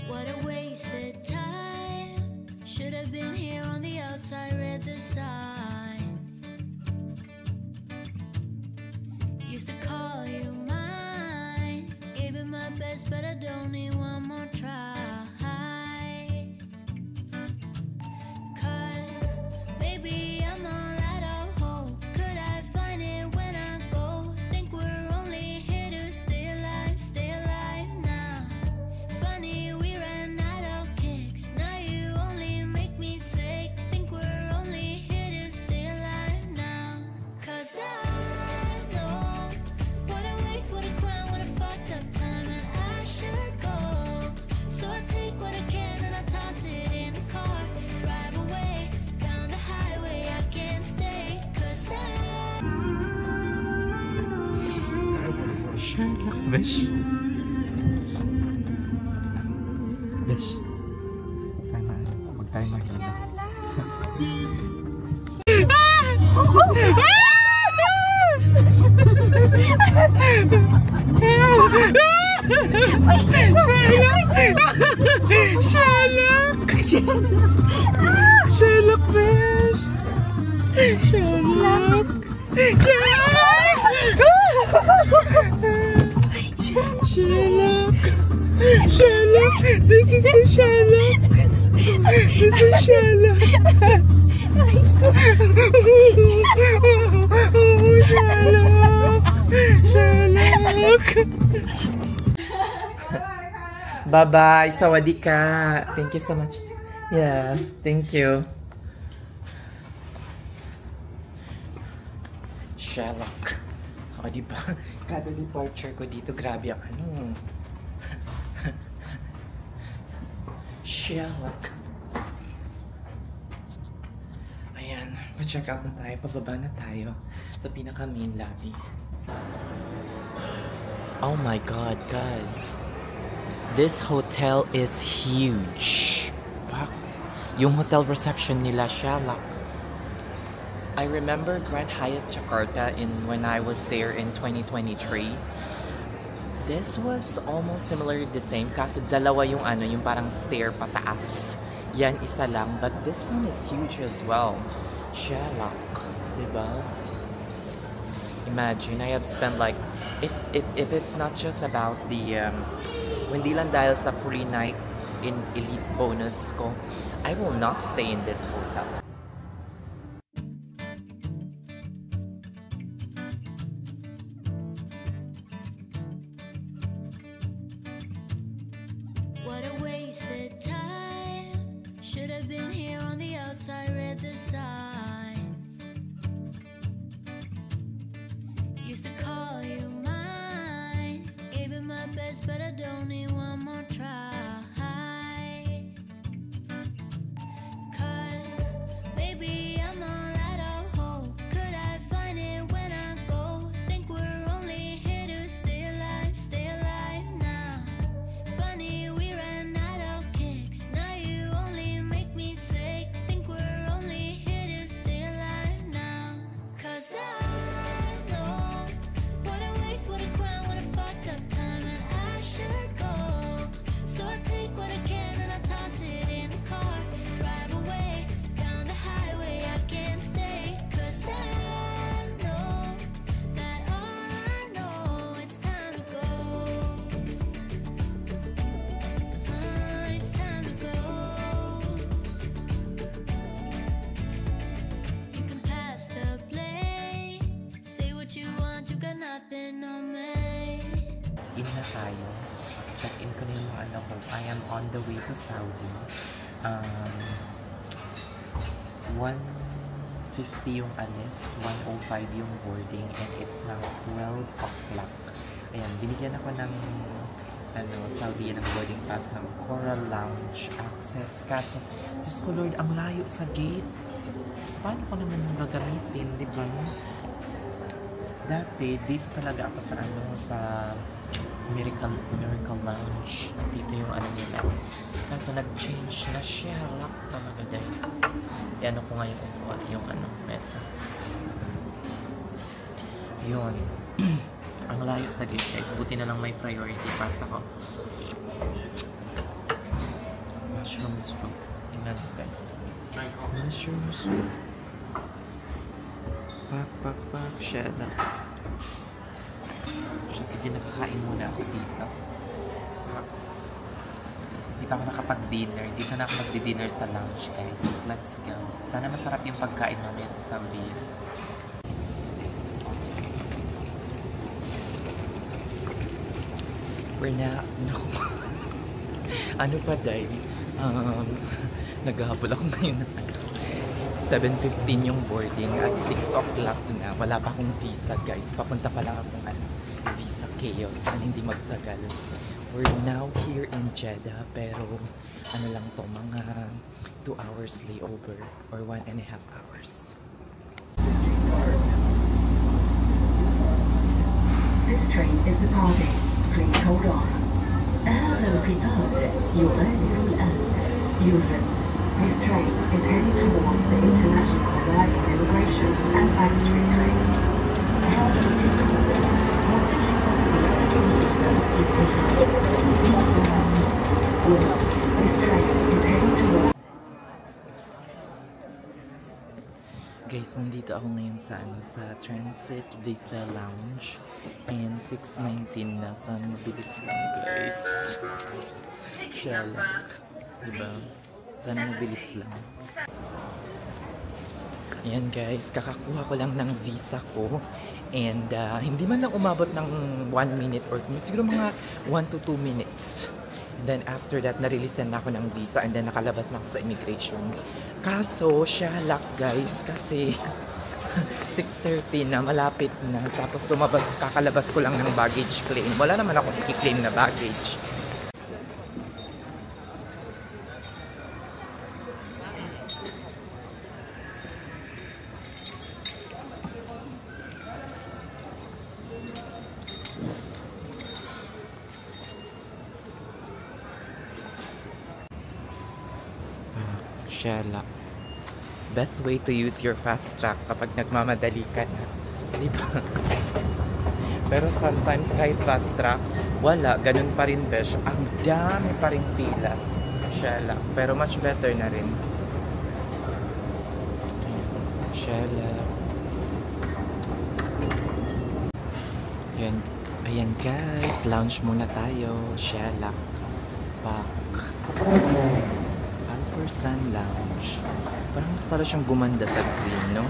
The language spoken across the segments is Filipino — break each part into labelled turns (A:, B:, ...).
A: What a wasted time. Should have been here on the outside, read the signs. Used to call you mine, gave it my best, but I don't need one more try. Cause, baby, I'm all out of hope. Could I find it when I go? Think we're only here to stay alive now. Funny, we ran out of kicks. Now you only make me sick. Think we're only here to stay alive now. Cause I know what a waste, what a crime, what a fucked up time, and I should go. So I take what I can and I toss it in the car. Drive away down the highway, I can't stay. Cause
B: Sherlock, Besh. Besh. Sana, huwag tayo mahila. Sherlock! Sherlock, Besh! Sherlock! Sherlock! Sherlock! This is the Sherlock! This is Sherlock! Sherlock! Bye-bye! Sawadika! Thank you so much. Yeah, thank you. Sherlock. O, diba? Kada departure ko dito, grabe ang ano. Sherlock. Ayan, pa-check out na tayo. Pababa na tayo sa pinaka-main lobby. Oh my God, guys. This hotel is huge. Yung hotel reception nila, Sherlock. I remember Grand Hyatt Jakarta when I was there in 2023. This was almost similar the same. Kaso dalawa yung ano, yung parang stair pataas. Yan isa lang, but this one is huge as well. Sherlock, diba? Imagine, I have spent like, if it's not just about the, hindi lang dahil sa free night in elite bonus ko, I will not stay in this hotel.
A: what a wasted time. Should have been here on the outside, read the signs. Used to call you mine, gave it my best, but I don't need one more try. Cause, baby, I'm all out of hope. Could I find it when I go? Think we're only here to stay alive now. Funny, we ran out of kicks. Now you only make me sick. Think we're only here to stay alive now. Cause I know what a waste, what a crime, what a fucked up time, and I should go. So I take what I can and I toss it in the car. Drive away down the highway, I can't stay. Cause I know that all I know, it's time to go. It's time to go. You can pass the blame. Say what you want, you got nothing on me.
B: In na tayo. Check-in ko na yung mga ano ko. I am on the way to Saudi. 1:50 yung alis, 1:05 yung boarding, and it's now 12 o'clock. Ayan, binigyan ako ng Saudi ng boarding pass ng Coral Lounge access. Kaso, Diyos ko Lord, ang layo sa gate. Paano ko naman gagamitin, di ba? Dati, dito talaga ako sa sa Miracle Lounge. Dito yung nila. Kaso nag-change na siya. Lock talaga dahil. Ano ko ngayon yung mesa. Yun. Ang layo sa gate guys. Buti na lang may priority pass ako. mushroom soup. Tingnan mo guys. Mushroom soup. Pak. Shella. Sige, nakakain muna ako dito. Hindi pa ako nakapag-dinner. Dito na ako magdi-dinner sa lunch, guys. Let's go. Sana masarap yung pagkain mamaya sa Saudi. We're na... Naku. Ano pa, Day? Naghahabol ako ngayon na 7:15 yung boarding at 6 o'clock na. Wala pa akong visa, guys. Papunta pa lang akong visa chaos. Sana hindi magtagal. We're now here in Jeddah, pero ano lang to, mga 2 hours layover or 1.5 hours.
C: This train is departing. Please hold on. هذا القطار يغادر الآن. يوجد. This train is heading towards the International Arrival Immigration and Baggage Train. هذا القطار
B: Guys, nandito ako ngayon sa Transit Visa Lounge and 6:19 na. Sana mabilis lang, guys. Shala. Diba? Sana mabilis lang. Ayan guys, kakakuha ko lang ng visa ko and hindi man lang umabot ng 1 minute or siguro mga 1 to 2 minutes. And then after that, na-releasean na ako ng visa and then nakalabas na ako sa immigration. Kaso, shalak guys, kasi 6:30 na, malapit na. Tapos kakalabas ko lang ng baggage claim. Wala naman ako i-claim na baggage. Shala. Best way to use your fast track kapag nagmamadali ka na. Diba? Pero sometimes kahit fast track, wala. Ganun pa rin, besh. Ang dami pa rin pila. Shala. Pero much better na rin. Shala. Ayan. Ayan guys. Lounge muna tayo. Shala. Pak. Sun Lounge. Parang mas tala siyang gumanda sa green, no?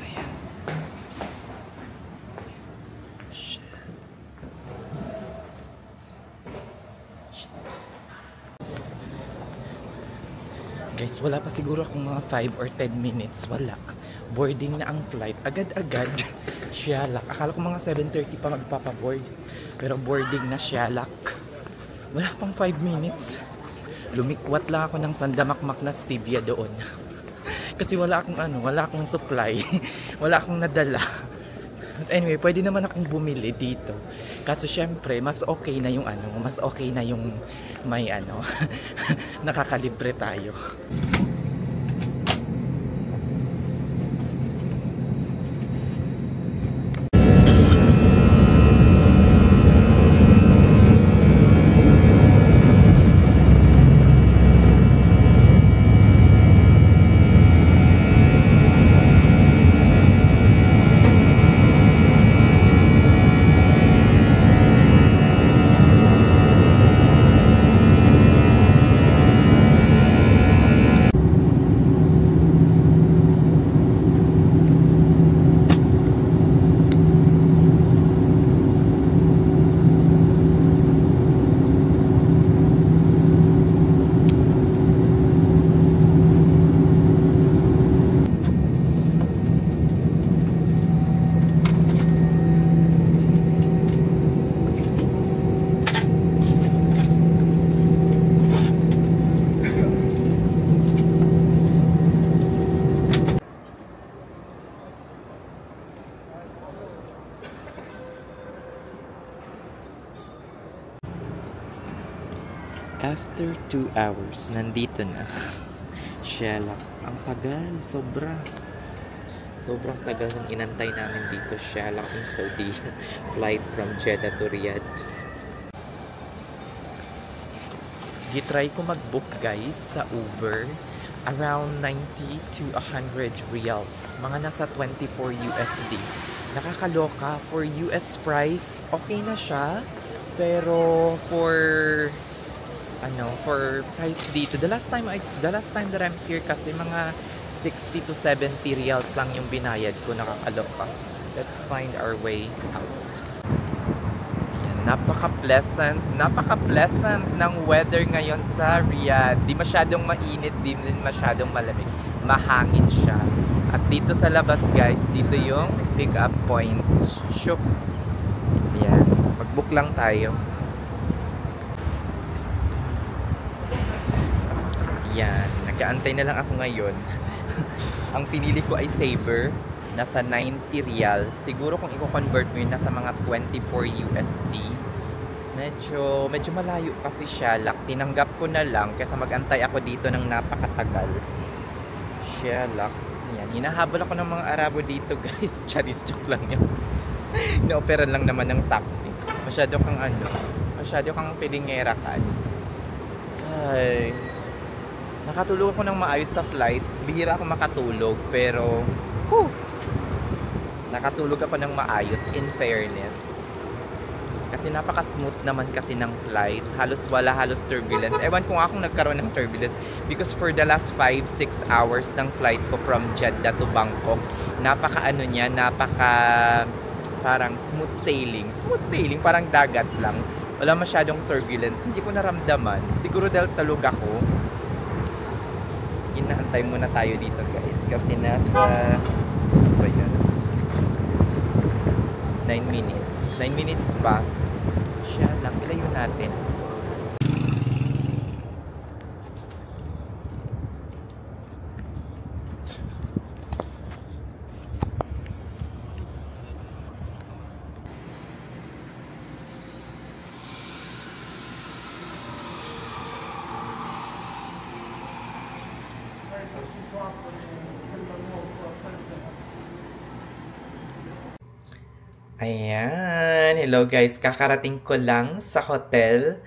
B: Ayan. Guys, wala pa siguro akong mga 5 or 10 minutes. Wala. Boarding na ang flight. Agad-agad. Shalak. Akala ko mga 7:30 pa magpapaboard. Pero boarding na, shalak. Wala pang 5 minutes. Lumikwat lang ako ng sandamakmak na stevia doon. Kasi wala akong supply. Wala akong nadala. But anyway, pwede naman akong bumili dito. Kaso syempre, mas okay na yung may nakakalibre tayo. After 2 hours, nandito na. Shalak. Ang tagal, sobra. Sobrang tagal ng inantay namin dito. Shalak in Saudi. Flight from Jeddah to Riyadh. Gitry ko mag-book guys sa Uber. Around 90 to 100 reals. Mga nasa 24 USD. Nakakaloka. For US price, okay na siya. Pero for price dito, the last time that I'm here kasi mga 60 to 70 reals lang yung binayad ko. Nakakaloka. Let's find our way out. Napaka-pleasant ng weather ngayon sa Riyadh. Di masyadong mainit, di masyadong malamig. Mahangin siya. At dito sa labas guys, dito yung pick-up point. Shoop. Yan. Mag-book lang tayo. Yan. Nag-aantay na lang ako ngayon. Ang pinili ko ay Sabre. Nasa 90 reals. Siguro kung i-convert mo yun, nasa mga 24 USD. Medyo malayo kasi siya. Tinanggap ko na lang kaysa mag-antay ako dito ng napakatagal. Shelak. Yan. Hinahabol ako ng mga Arabo dito, guys. Charis joke lang yun. Inoperan lang naman ng taxi. Masyado kang pilingera ka. Ay. Nakatulog ako ng maayos sa flight. Bihira ako makatulog, pero nakatulog ako ng maayos, in fairness. Kasi napaka-smooth naman kasi ng flight. Halos turbulence. Ewan ko nga kung nagkaroon ng turbulence. Because for the last 5-6 hours ng flight ko from Jeddah to Bangkok, parang smooth sailing, parang dagat lang. Wala masyadong turbulence. Hindi ko naramdaman. Siguro dahil talog ako. Sige, naantay muna tayo dito guys. Kasi nasa... 9 minutes. 9 minutes pa. Siya lang. Ilayo natin. Ayan. Hello guys. Kakarating ko lang sa hotel.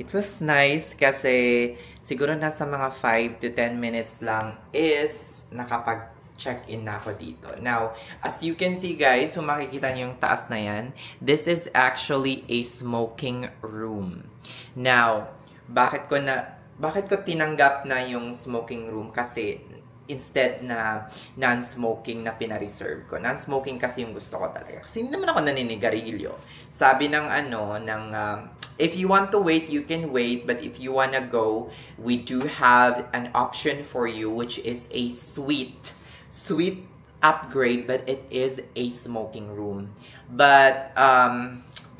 B: It was nice kasi siguro nasa mga 5 to 10 minutes lang is nakapag-check-in na ako dito. Now, as you can see guys, kung makikita niyo yung taas na yan, this is actually a smoking room. Now, bakit ko tinanggap na yung smoking room? Kasi instead na non-smoking na pina-reserve ko. Non-smoking kasi yung gusto ko talaga. Kasi hindi naman ako naninigarilyo. Sabi ng if you want to wait, you can wait. But if you wanna go, we do have an option for you, which is a suite upgrade, but it is a smoking room. But,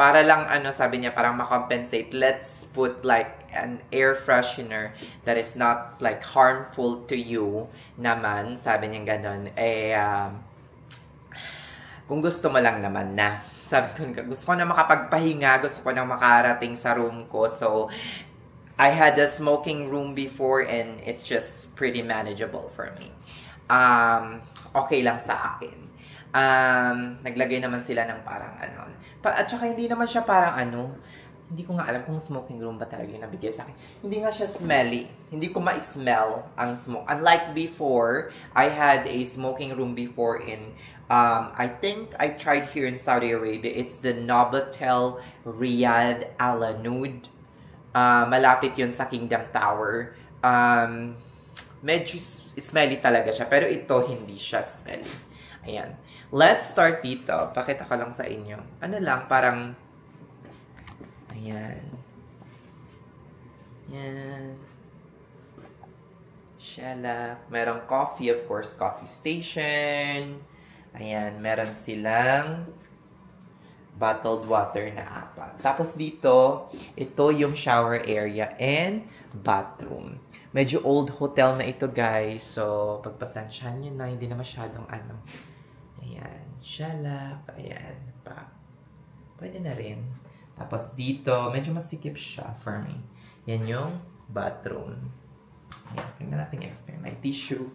B: para lang, sabi niya, parang makompensate, let's put like an air freshener that is not like harmful to you naman, sabi niya ganon. Kung gusto mo lang naman na. Sabi ko, gusto ko na makapagpahinga, gusto ko na makarating sa room ko. So, I had a smoking room before and it's just pretty manageable for me. Okay lang sa akin. Naglagay naman sila ng parang at saka hindi naman siya parang hindi ko nga alam kung smoking room ba talaga yung nabigay sa akin. Hindi nga siya smelly. Hindi ko ma-smell ang smoke. Unlike before, I had a smoking room before in, I think I tried here in Saudi Arabia. It's the Novotel Riyadh Al Anud. Malapit yun sa Kingdom Tower. Medyo smelly talaga siya. Pero ito, hindi siya smelly. Ayan. Let's start dito. Pakita ko lang sa inyo. Parang... Ayan. Yan. Shala. Merong coffee, of course, coffee station. Ayan. Meron silang bottled water na 4. Tapos dito, ito yung shower area and bathroom. Medyo old hotel na ito, guys. So, pagpasensyahan nyo na, hindi na masyadong Ayan. Shala. Ayan. Pwede na rin. Tapos dito, medyo masikip siya for me. Yan yung bathroom. Ayan, tingnan natin explain. May tissue.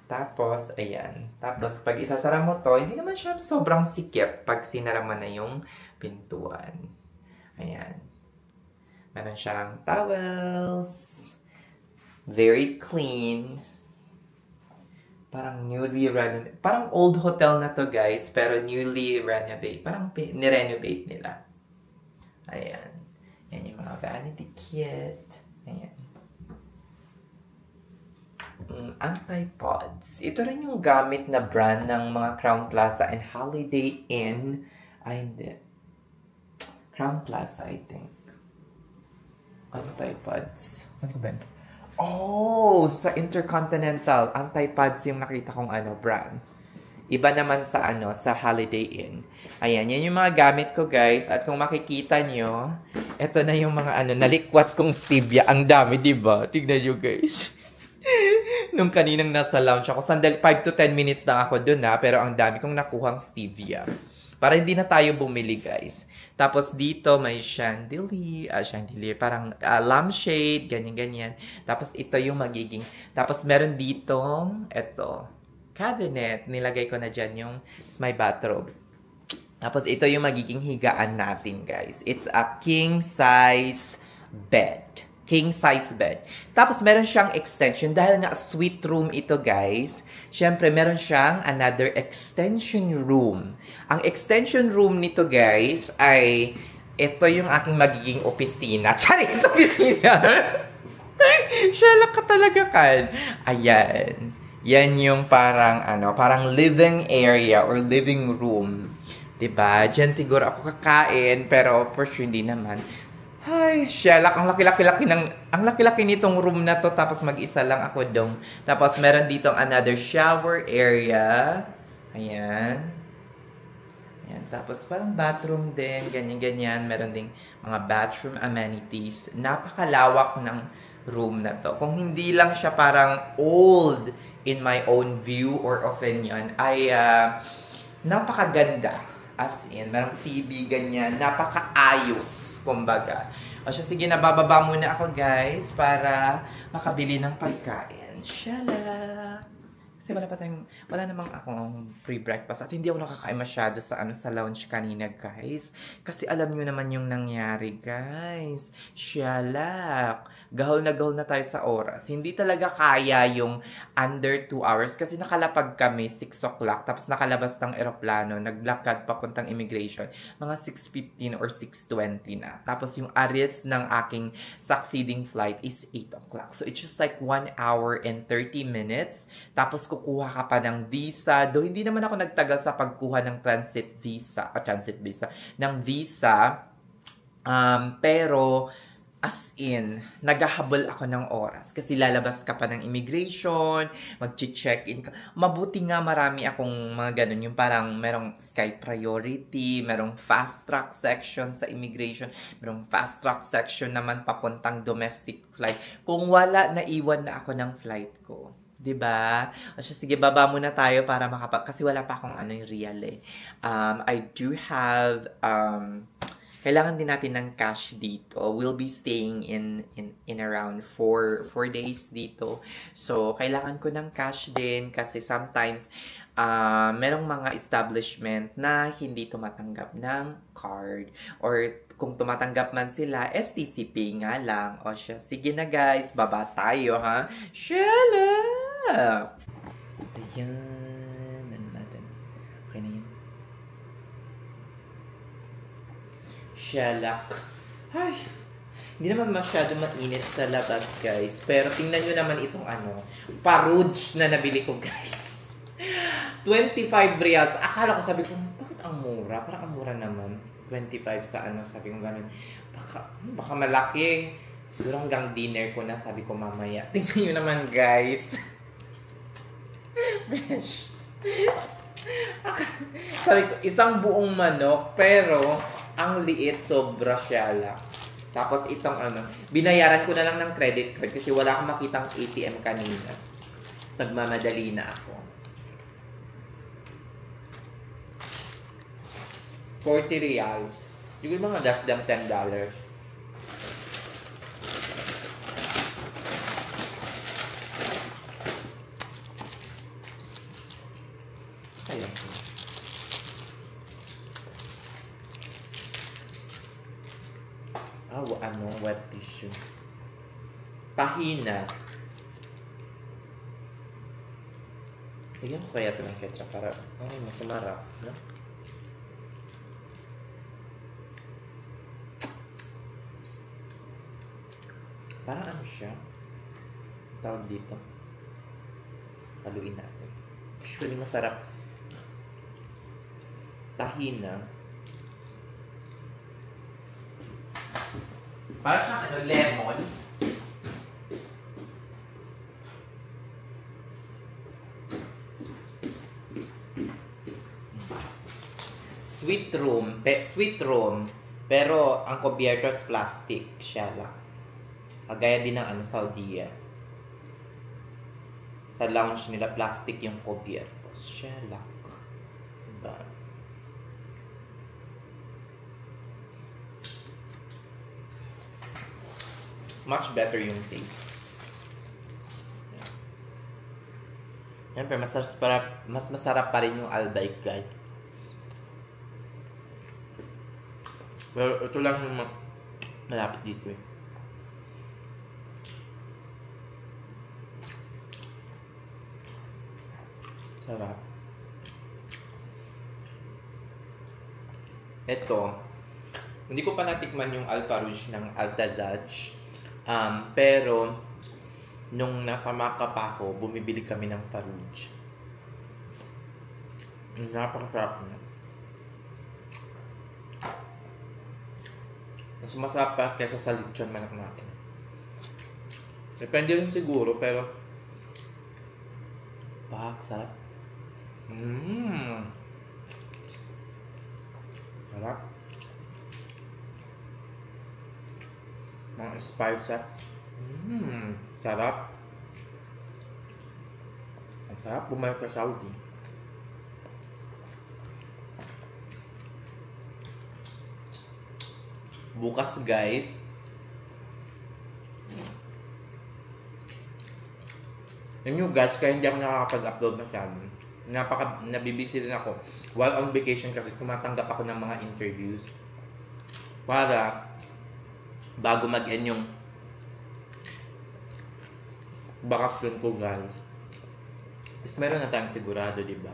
B: Tapos, ayan. Tapos, pag isasara mo to, hindi naman siya sobrang sikip pag sinara mo na yung pintuan. Ayan. Meron siyang towels. Very clean. Parang newly renovated. Parang old hotel na to, guys. Pero newly renovated. Parang nirenovate nila. Ayan. Yan yung mga vanity kit. Ayan. Antipods. Ito rin yung gamit na brand ng mga Crowne Plaza and Holiday Inn. Ay, hindi. Crowne Plaza, I think. Antipods. Saan ko ba? Oh! Sa Intercontinental. Antipods yung nakita kong brand. Iba naman sa sa Holiday Inn. Ayan, yan yung mga gamit ko, guys. At kung makikita nyo, ito na yung mga nalikwat kong stevia. Ang dami, diba? Tignan nyo, guys. Nung kaninang nasa lounge ako, sandali 5 to 10 minutes lang ako dun pero ang dami kong nakuhang stevia. Para hindi na tayo bumili, guys. Tapos dito may chandelier, parang lampshade, ganyan-ganyan. Tapos ito yung magiging, tapos meron ditong, cabinet. Nilagay ko na dyan yung, it's my bathrobe. Tapos ito yung magiging higaan natin, guys. It's a king size bed. King size bed. Tapos meron siyang extension. Dahil nga suite room ito, guys. Syempre, meron siyang another extension room. Ang extension room nito, guys, ay ito yung aking magiging opisina. Charis! Opisina! Shalak ka talaga, kan. Ayan. Yan yung parang, parang living area or living room. Diba? Diyan siguro ako kakain, pero for sure hindi naman. Ay, shalak, ang laki-laki nitong room na to, tapos mag-isa lang ako dong. Tapos meron ditong another shower area. Ayan. Ayan, tapos parang bathroom din, ganyan-ganyan. Meron ding mga bathroom amenities. Napakalawak ng room na to. Kung hindi lang siya parang old in my own view or opinion, ay napakaganda. As in, merong TV, ganyan. Napakaayos, kumbaga. O siya, sige, nabababa muna ako, guys, para makabili ng pagkain. Shala! Kasi wala namang akong pre-breakfast at hindi ako nakakain masyado sa sa lounge kanina, guys. Kasi alam nyo naman yung nangyari, guys. Shalak! Gahol na tayo sa oras. Hindi talaga kaya yung under 2 hours kasi nakalapag kami 6 o'clock tapos nakalabas ng eroplano, naglakad papuntang immigration, mga 6:15 or 6:20 na. Tapos yung aris ng aking succeeding flight is 8 o'clock. So it's just like 1 hour and 30 minutes. Tapos kukuha ka pa ng visa. Though hindi naman ako nagtagal sa pagkuha ng transit visa, ng visa. Pero as in, naghahabol ako ng oras. Kasi lalabas ka pa ng immigration, mag-check-in ka. Mabuti nga marami akong mga ganun. Yung parang merong sky priority, merong fast track section sa immigration, merong fast track section naman papuntang domestic flight. Kung wala, naiwan na ako ng flight ko. Diba? O siya, sige, baba muna tayo para kasi wala pa akong yung real I do have, kailangan din natin ng cash dito. We'll be staying in around 4 days dito. So, kailangan ko ng cash din kasi sometimes merong mga establishment na hindi tumatanggap ng card. Or kung tumatanggap man sila, STCP nga lang. O siya, sige na guys, baba tayo ha. Shala! Ayan. Ano natin? Okay na yun. Shalak. Ay, hindi naman masyado mainit sa labas, guys. Pero tingnan nyo naman itong paruj na nabili ko, guys. 25 reals. Akala ko, sabi ko, bakit ang mura? Parang ang mura naman. 25 sa sabi ko ganun. Baka malaki. Siguro hanggang dinner ko na, sabi ko mamaya. Tingnan nyo naman, guys. Besh. Sabi ko, isang buong manok, pero ang liit, sobra shala. Tapos itong binayaran ko na lang ng credit card kasi wala akong makitang ATM kanina. Nagmamadali na ako. 40 reals. Siguro mga less than $10. Ayan. wet tissue. Tahina. Sige ko kaya ito ng ketchup para mas sumarap, no? Parang ano siya? Tawag dito. Haluin natin. Usually masarap. Tahina. Parang siyang ano, lemon. Sweet room, pero ang kubiertos plastic siya lang. Kagaya din ng ano, Saudi. Sa lounge nila, plastic yung kubiertos. Siya lang. Diba? Much better yung taste. Siyempre, mas masarap pa rin yung Albaik, guys. Well, ito lang yung malapit dito eh. Sarap. Ito, hindi ko pa natikman yung Al-Farouj ng Altazaj. Pero, nung nasa Macau pa ako, bumibili kami ng Farouj. Napakasarap niya. Mas masarap pa kaysa sa lechon manok natin. Depende rin siguro, pero sarap. Sarap. Mga spice. Sarap. Ang sarap bumalik sa Saudi. Bukas, guys, yun guys, kaya hindi ako nakakapag-upload masyado. Nabibisi rin ako. While on vacation kasi tumatanggap ako ng mga interviews para bago mag-end yung bakasyon ko, guys. Tapos meron na tayong sigurado, diba?